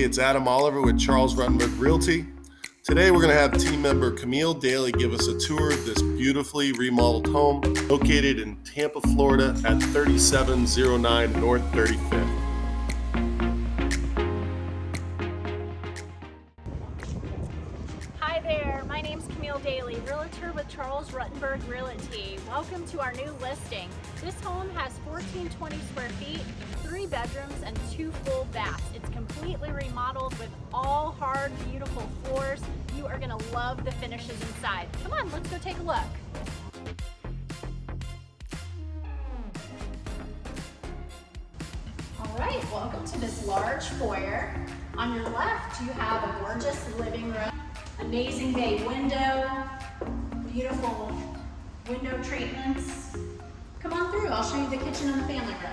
it's Adam Oliver with Charles Ruttenberg Realty. Today we're going to have team member Camille Daly give us a tour of this beautifully remodeled home located in Tampa, Florida at 3709 North 35th. Hi there, my name's Camille Daly, realtor with Charles Ruttenberg Realty. Welcome to our new listing. This home has 1420 square feet, 3 bedrooms, and 2 full baths. It's completely remodeled with all hard, beautiful floors. You are gonna love the finishes inside. Come on, let's go take a look. All right, welcome to this large foyer. On your left, you have a gorgeous living room. Amazing bay window, beautiful window treatments. Come on through, I'll show you the kitchen and the family room.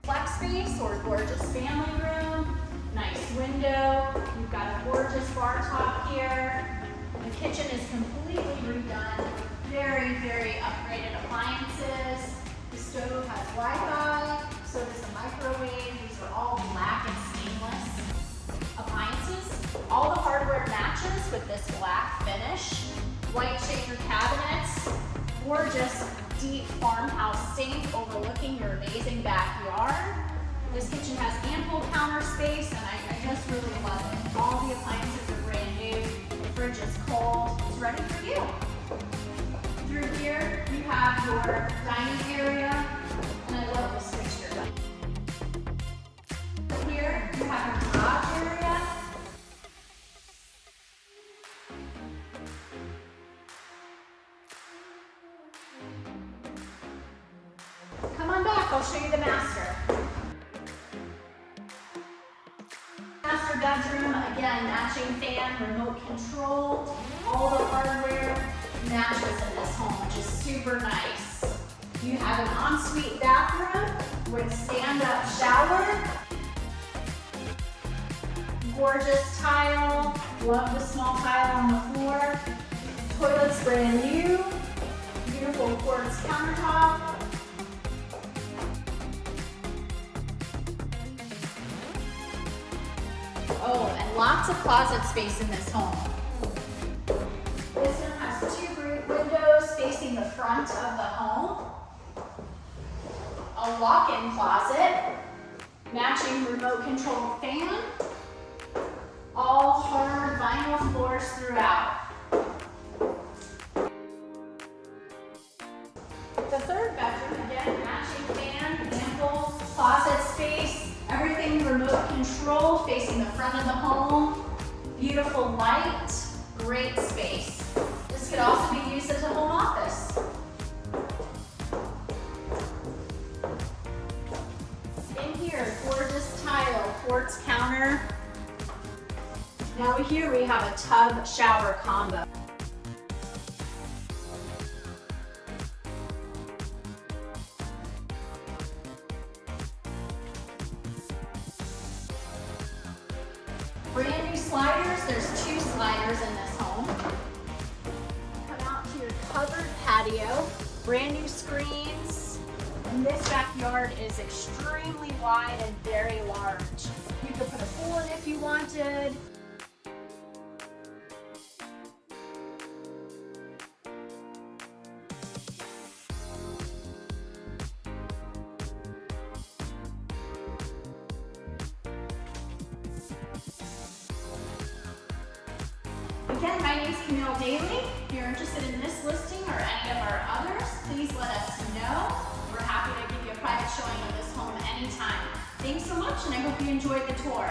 Flex space or gorgeous family room, nice window. You've got a gorgeous bar top here. The kitchen is completely redone. Very, very upgraded appliances. The stove has Wi-Fi, so does the microwave. These are all black and stainless appliances. All the hardware matches with this black finish. White shaker cabinets. Gorgeous deep farmhouse sink overlooking your amazing backyard. This kitchen has ample counter space and I just really love it. All the appliances are brand new. The fridge is cold. It's ready for you. Through here you have your dining area and I love this fixture. Here you have your garage area. Come on back, I'll show you the master. Master bedroom, again, matching fan, remote control. All the hardware matches in this home, which is super nice. You have an ensuite bathroom with stand-up shower. Gorgeous tile, love the small tile on the floor. Toilet's brand new. Beautiful quartz countertop. Oh, and lots of closet space in this home. This one has 2 great windows facing the front of the home. A walk-in closet, matching remote control fan. All hard vinyl floors throughout. The third bedroom, again, matching fan, ample closet space. Everything remote control facing the front of the home. Beautiful light, great space. This could also be used as a home office. In here, gorgeous tile, quartz counter. Now here we have a tub shower combo. Brand new sliders, there's 2 sliders in this home. Come out to your covered patio, brand new screens. And this backyard is extremely wide and very large. You could put a pool in if you wanted. Again, my name is Camille Daly. If you're interested in this listing or any of our others, please let us know. We're happy to give you a private showing of this home anytime. Thanks so much, and I hope you enjoyed the tour.